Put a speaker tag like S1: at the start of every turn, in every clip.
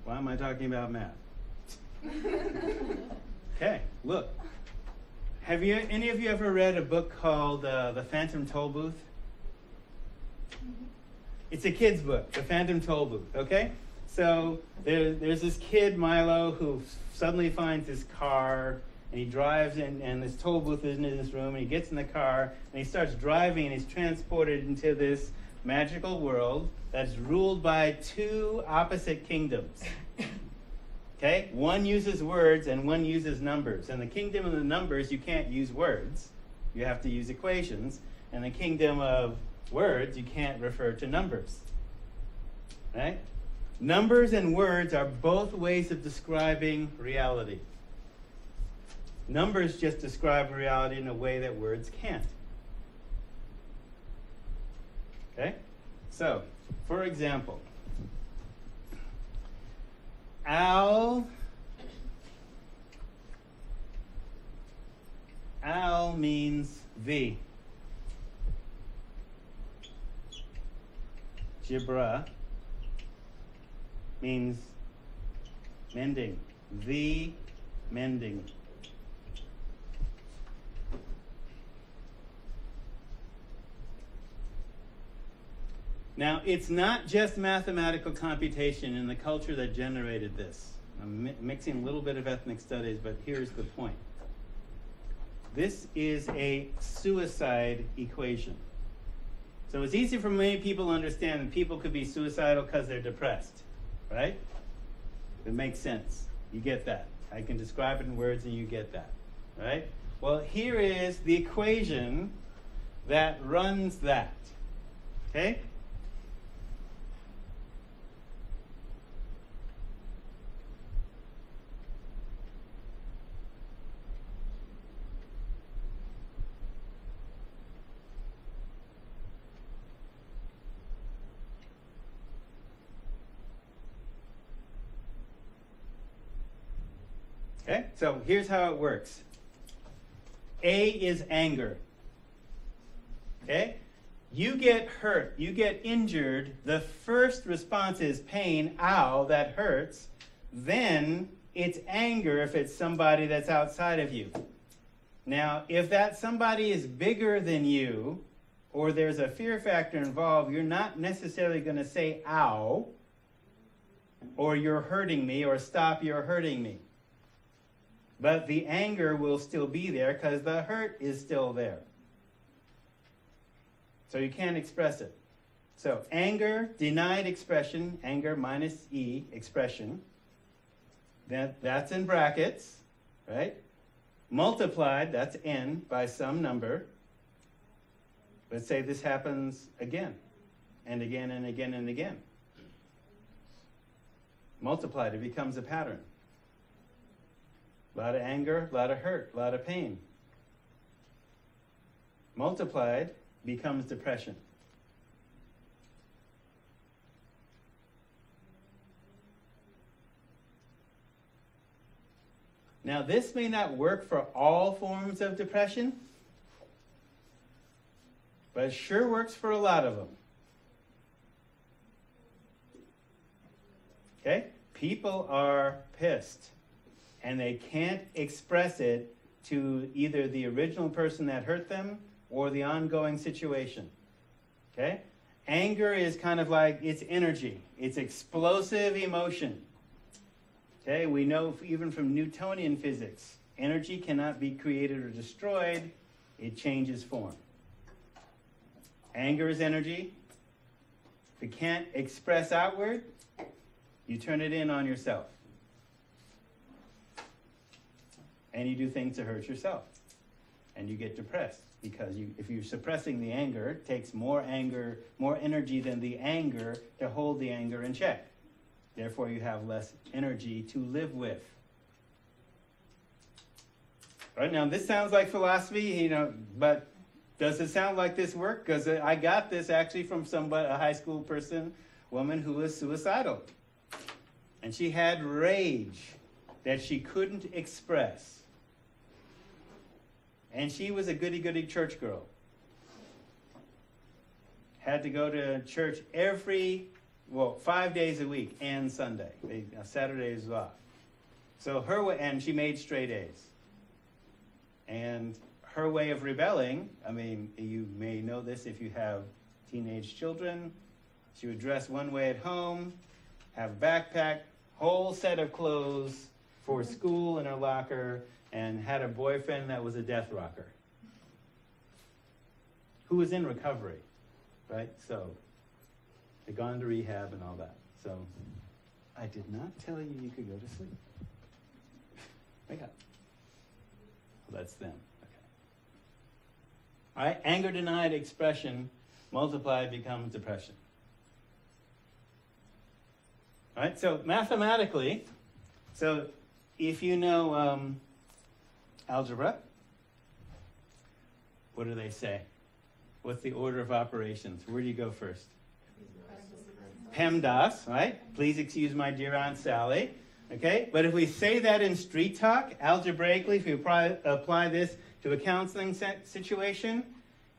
S1: Why am I talking about math? Okay, look. Have any of you ever read a book called The Phantom Toll Booth? It's a kid's book, The Phantom Toll Booth, okay? So there's this kid, Milo, who suddenly finds his car, and he drives in, and this toll booth is in his room, and he gets in the car, and he starts driving, and he's transported into this magical world that's ruled by two opposite kingdoms. Okay? One uses words, and one uses numbers. In the kingdom of the numbers, you can't use words. You have to use equations. In the kingdom of words, you can't refer to numbers. Right? Numbers and words are both ways of describing reality. Numbers just describe reality in a way that words can't. Okay? So, for example, Al means V. Jibra means mending. V, mending. Now, it's not just mathematical computation in the culture that generated this. I'm mixing a little bit of ethnic studies, but here's the point. This is a suicide equation. So it's easy for many people to understand that people could be suicidal because they're depressed, right? It makes sense. You get that. I can describe it in words and you get that, right? Well, here is the equation that runs that, okay? Okay, so here's how it works. A is anger. Okay? You get hurt, you get injured, the first response is pain, ow, that hurts. Then it's anger if it's somebody that's outside of you. Now, if that somebody is bigger than you, or there's a fear factor involved, you're not necessarily going to say ow, or you're hurting me, or stop, you're hurting me. But the anger will still be there because the hurt is still there. So you can't express it. So anger, denied expression, anger minus E, expression. That's in brackets, right? Multiplied, that's N, by some number. Let's say this happens again, and again, and again, and again. Multiplied, it becomes a pattern. A lot of anger, a lot of hurt, a lot of pain. Multiplied becomes depression. Now, this may not work for all forms of depression, but it sure works for a lot of them. Okay? People are pissed. And they can't express it to either the original person that hurt them or the ongoing situation. Okay? Anger is kind of like, it's energy. It's explosive emotion. Okay? We know even from Newtonian physics, energy cannot be created or destroyed. It changes form. Anger is energy. If it can't express outward, you turn it in on yourself. And you do things to hurt yourself. And you get depressed because if you're suppressing the anger, it takes more energy than the anger to hold the anger in check. Therefore, you have less energy to live with. Right now, this sounds like philosophy, but does it sound like this work? Because I got this actually from a high school woman who was suicidal. And she had rage that she couldn't express. And she was a goody-goody church girl. Had to go to church every well, 5 days a week and Sunday. Saturday is off. So and she made straight A's. And her way of rebelling, I mean, you may know this if you have teenage children, she would dress one way at home, have a backpack, whole set of clothes for school in her locker, and had a boyfriend that was a death rocker, who was in recovery, right? So, had gone to rehab and all that. So, I did not tell you you could go to sleep. Wake up. Well, that's them. Okay. All right, anger denied expression multiplied becomes depression. All right, so mathematically, so if you know algebra, what do they say? What's the order of operations? Where do you go first? PEMDAS, right? Please excuse my dear Aunt Sally. Okay, but if we say that in street talk, algebraically, if we apply this to a counseling situation,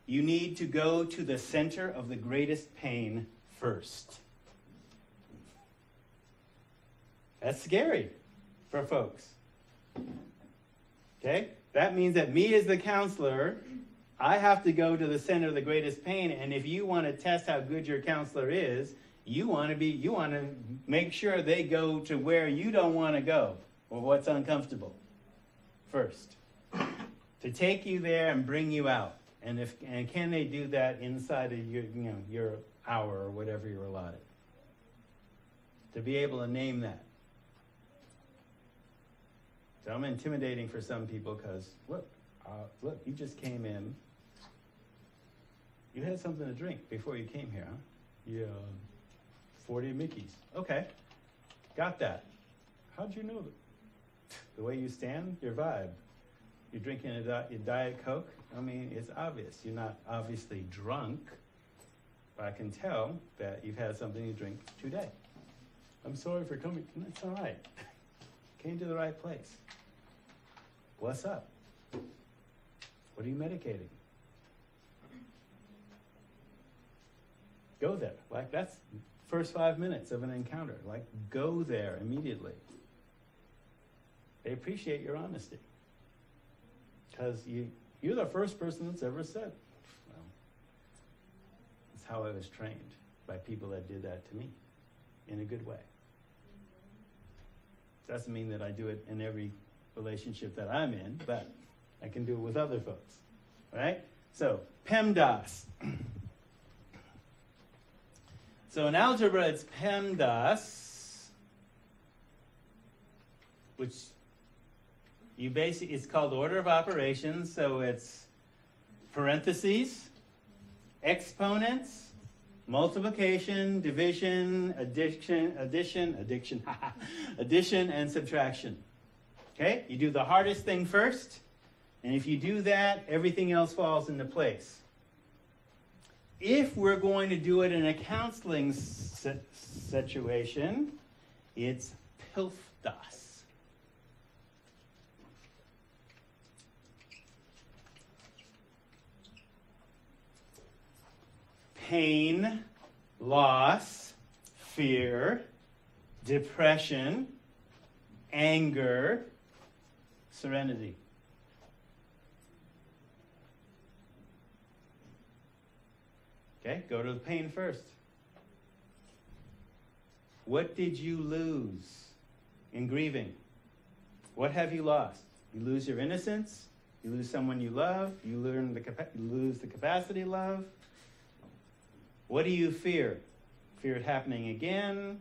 S1: you need to go to the center of the greatest pain first. That's scary for folks. Okay? That means that me as the counselor, I have to go to the center of the greatest pain, and if you want to test how good your counselor is, you want to make sure they go to where you don't want to go or what's uncomfortable first. To take you there and bring you out. And can they do that inside of your hour or whatever you're allotted? To be able to name that. So I'm intimidating for some people because look, you just came in. You had something to drink before you came here, huh? Yeah. 40 Mickeys. Okay. Got that. How'd you know that? The way you stand, your vibe. You're drinking a Diet Coke. I mean, it's obvious. You're not obviously drunk, but I can tell that you've had something to drink today. I'm sorry for coming. It's all right. Came to the right place. What's up? What are you medicating? Go there. Like, that's first 5 minutes of an encounter. Like, go there immediately. They appreciate your honesty. Because you're the first person that's ever said, well, that's how I was trained by people that did that to me in a good way. Doesn't mean that I do it in every relationship that I'm in, but I can do it with other folks. All right? So, PEMDAS. So in algebra, it's PEMDAS, which it's called order of operations. So it's parentheses, exponents, multiplication, division, addition, and subtraction. Okay? You do the hardest thing first, and if you do that, everything else falls into place. If we're going to do it in a counseling situation, it's PILFDAS. Pain, loss, fear, depression, anger, serenity. Okay, go to the pain first. What did you lose in grieving? What have you lost? You lose your innocence. You lose someone you love. You lose the capacity to love. What do you fear? Fear it happening again.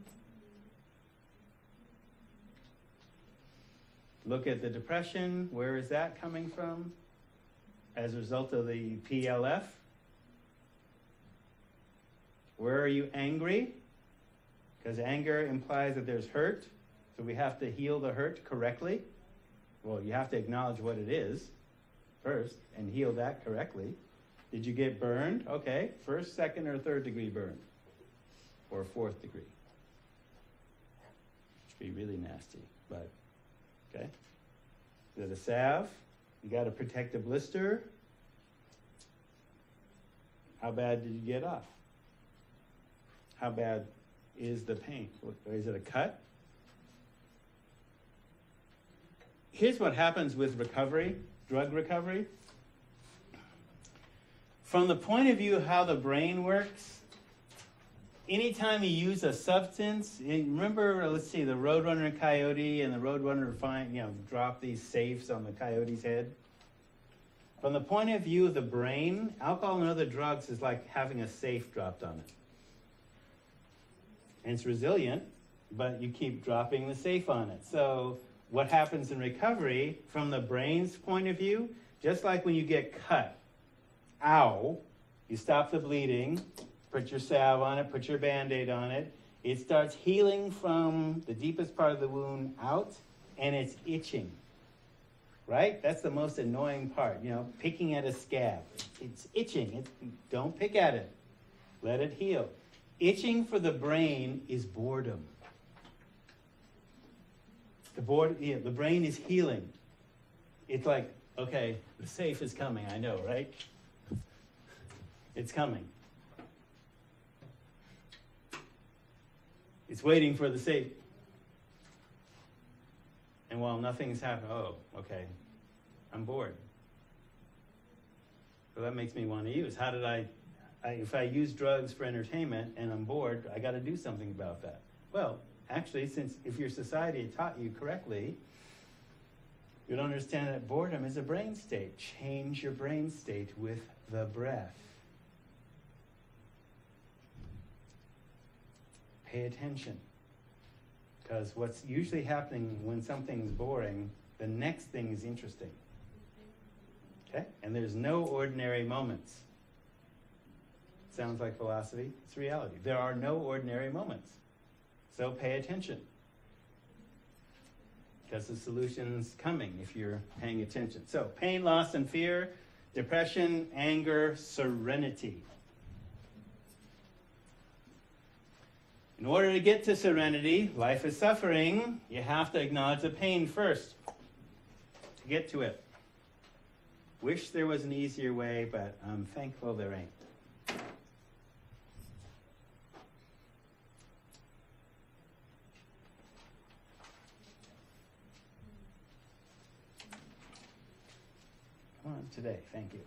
S1: Look at the depression. Where is that coming from? As a result of the PLF. Where are you angry? Because anger implies that there's hurt. So we have to heal the hurt correctly. Well, you have to acknowledge what it is first and heal that correctly. Did you get burned? Okay, first, second, or third degree burn. Or fourth degree. Which would be really nasty, but okay. Is it a salve? You got to protect the blister. How bad did you get off? How bad is the pain. Or is it a cut? Here's what happens with recovery, drug recovery. From the point of view of how the brain works, anytime you use a substance, remember, let's see, the Roadrunner coyote and the Roadrunner drop these safes on the coyote's head. From the point of view of the brain, alcohol and other drugs is like having a safe dropped on it. And it's resilient, but you keep dropping the safe on it. So what happens in recovery, from the brain's point of view, just like when you get cut, ow, you stop the bleeding, put your salve on it, put your Band-Aid on it, it starts healing from the deepest part of the wound out, and it's itching. Right? That's the most annoying part, picking at a scab. It's itching. Don't pick at it. Let it heal. Itching for the brain is boredom. The brain is healing. It's like, okay, the safe is coming, I know, right? It's coming. It's waiting for the safe. And while nothing's happened, oh, okay, I'm bored. So that makes me want to use. How did if I use drugs for entertainment and I'm bored, I got to do something about that. Well, actually, if your society had taught you correctly, you'd understand that boredom is a brain state. Change your brain state with the breath. Pay attention. Because what's usually happening when something's boring, the next thing is interesting. Okay? And there's no ordinary moments. Sounds like philosophy. It's reality. There are no ordinary moments. So pay attention. Because the solution's coming if you're paying attention. So pain, loss, and fear, depression, anger, serenity. In order to get to serenity, life is suffering, you have to acknowledge the pain first to get to it. Wish there was an easier way, but I'm thankful there ain't. Come on, today, thank you.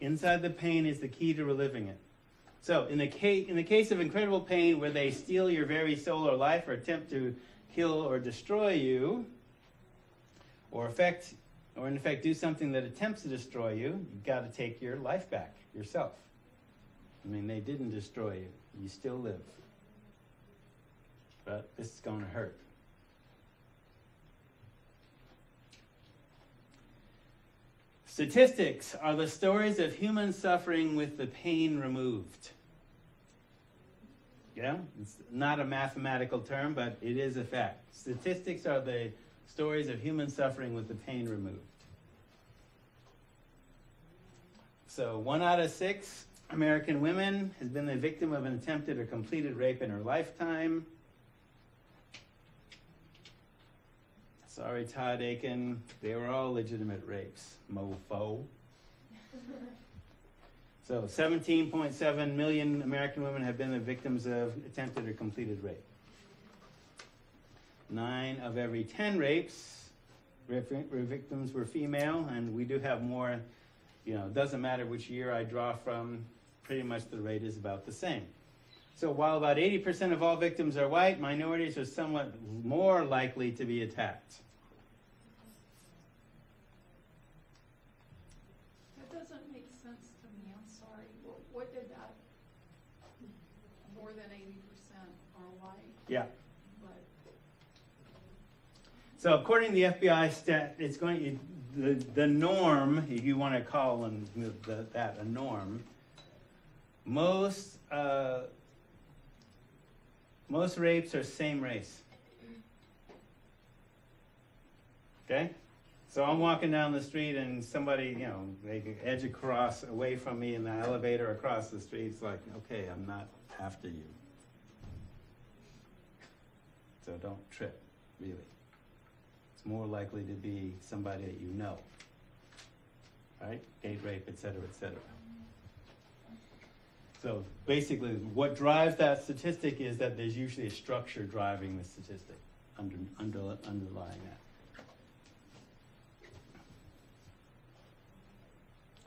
S1: Inside the pain is the key to reliving it. So, in the case of incredible pain where they steal your very soul or life or attempt to kill or destroy you, or in effect do something that attempts to destroy you, you've got to take your life back yourself. I mean, they didn't destroy you. You still live. But this is going to hurt. Statistics are the stories of human suffering with the pain removed. Yeah, it's not a mathematical term, but it is a fact. Statistics are the stories of human suffering with the pain removed. So 1 out of 6 American women has been the victim of an attempted or completed rape in her lifetime. Sorry, Todd Aiken. They were all legitimate rapes, mofo. So 17.7 million American women have been the victims of attempted or completed rape. 9 of every 10 rapes, victims were female, and we do have more, it doesn't matter which year I draw from, pretty much the rate is about the same. So while about 80% of all victims are white, minorities are somewhat more likely to be attacked.
S2: That doesn't make sense to me. I'm sorry. What did that? More than 80% are white.
S1: Yeah.
S2: But
S1: So according to the FBI stat, it's going the norm, if you want to call that a norm. Most rapes are same race. Okay? So I'm walking down the street and somebody, they edge across away from me in the elevator across the street. It's like, okay, I'm not after you. So don't trip, really. It's more likely to be somebody that you know. Right? Date rape, et cetera, et cetera. So basically, what drives that statistic is that there's usually a structure driving the statistic, underlying that.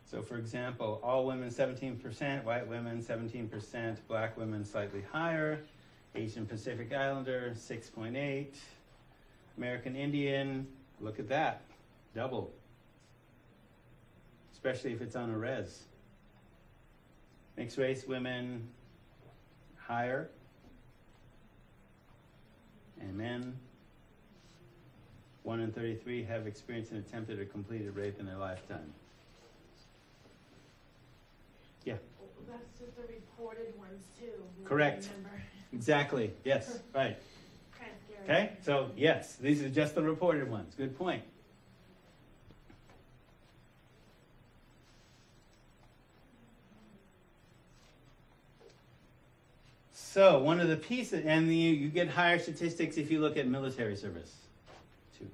S1: So for example, all women 17%, white women 17%, black women slightly higher, Asian Pacific Islander 6.8, American Indian, look at that, double, especially if it's on a res. Mixed race women higher, and men 1 in 33 have experienced an attempted or completed rape in their lifetime. Yeah.
S3: That's just the reported ones too.
S1: Correct.
S3: Remember.
S1: Exactly. Yes. Right.
S3: Kind of scary.
S1: Okay. So yes, these are just the reported ones. Good point. So one of the pieces, and you get higher statistics if you look at military service, too.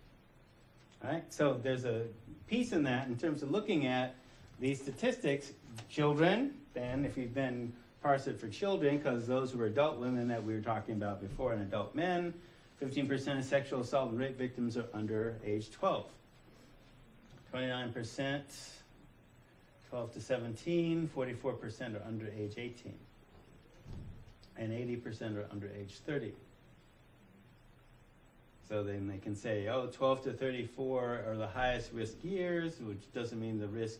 S1: All right. So there's a piece in that in terms of looking at these statistics. Children, then if you then parse it for children, because those were adult women that we were talking about before, and adult men, 15% of sexual assault and rape victims are under age 12. 29%, 12 to 17, 44% are under age 18. And 80% are under age 30. So then they can say, oh, 12 to 34 are the highest risk years, which doesn't mean the risk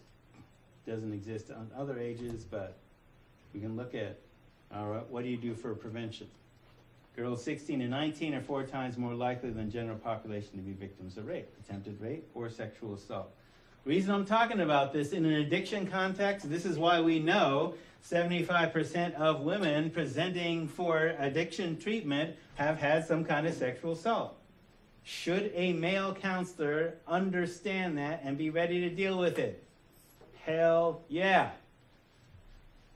S1: doesn't exist on other ages, but we can look at, all right, what do you do for prevention? Girls 16 and 19 are 4 times more likely than general population to be victims of rape, attempted rape, or sexual assault. The reason I'm talking about this in an addiction context, this is why we know 75% of women presenting for addiction treatment have had some kind of sexual assault. Should a male counselor understand that and be ready to deal with it? Hell yeah.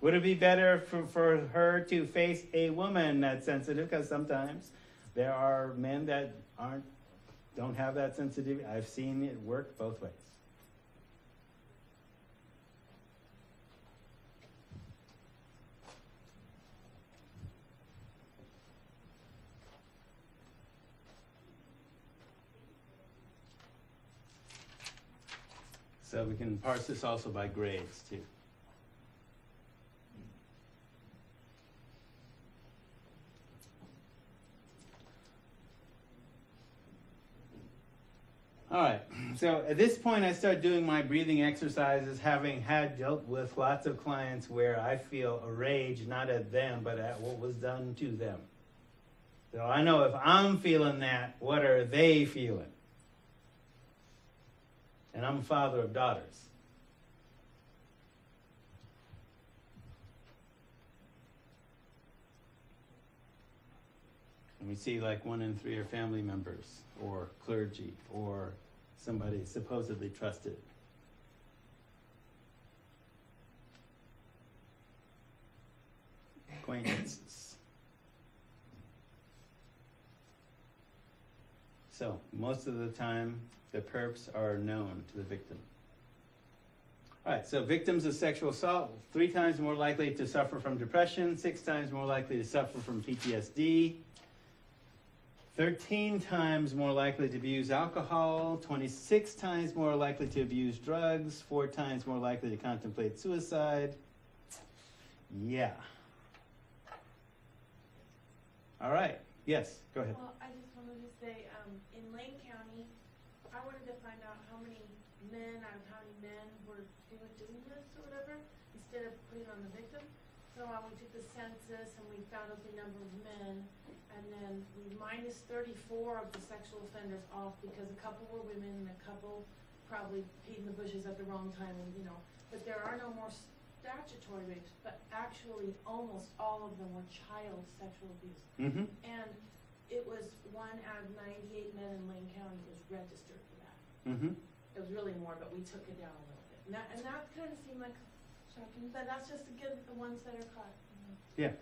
S1: Would it be better for her to face a woman that's sensitive? Because sometimes there are men that don't have that sensitivity. I've seen it work both ways. So we can parse this also by grades too. All right, so at this point I start doing my breathing exercises, having dealt with lots of clients where I feel a rage, not at them, but at what was done to them. So I know if I'm feeling that, what are they feeling? And I'm a father of daughters. And we see like 1 in 3 are family members or clergy or somebody supposedly trusted. Acquaintances. So most of the time, the perps are known to the victim. All right, so victims of sexual assault, 3 times more likely to suffer from depression, 6 times more likely to suffer from PTSD, 13 times more likely to abuse alcohol, 26 times more likely to abuse drugs, 4 times more likely to contemplate suicide. Yeah. All right, yes, go ahead.
S3: Well, I just wanted to say, in Lane County, I wanted to find out how many men out of how many men were doing this or whatever, instead of putting it on the victim. So we took the census and we found out the number of men, and then we minus 34 of the sexual offenders off because a couple were women and a couple probably peed in the bushes at the wrong time, and but there are no more statutory rapes, but actually almost all of them were child sexual abuse.
S1: Mm-hmm.
S3: And it was 1 out of 98 men in Lane County was registered for that.
S1: Mm-hmm.
S3: It was really more, but we took it down a little bit. And that kind of seemed like shocking, but that's just to get the ones that are caught.
S1: Yeah.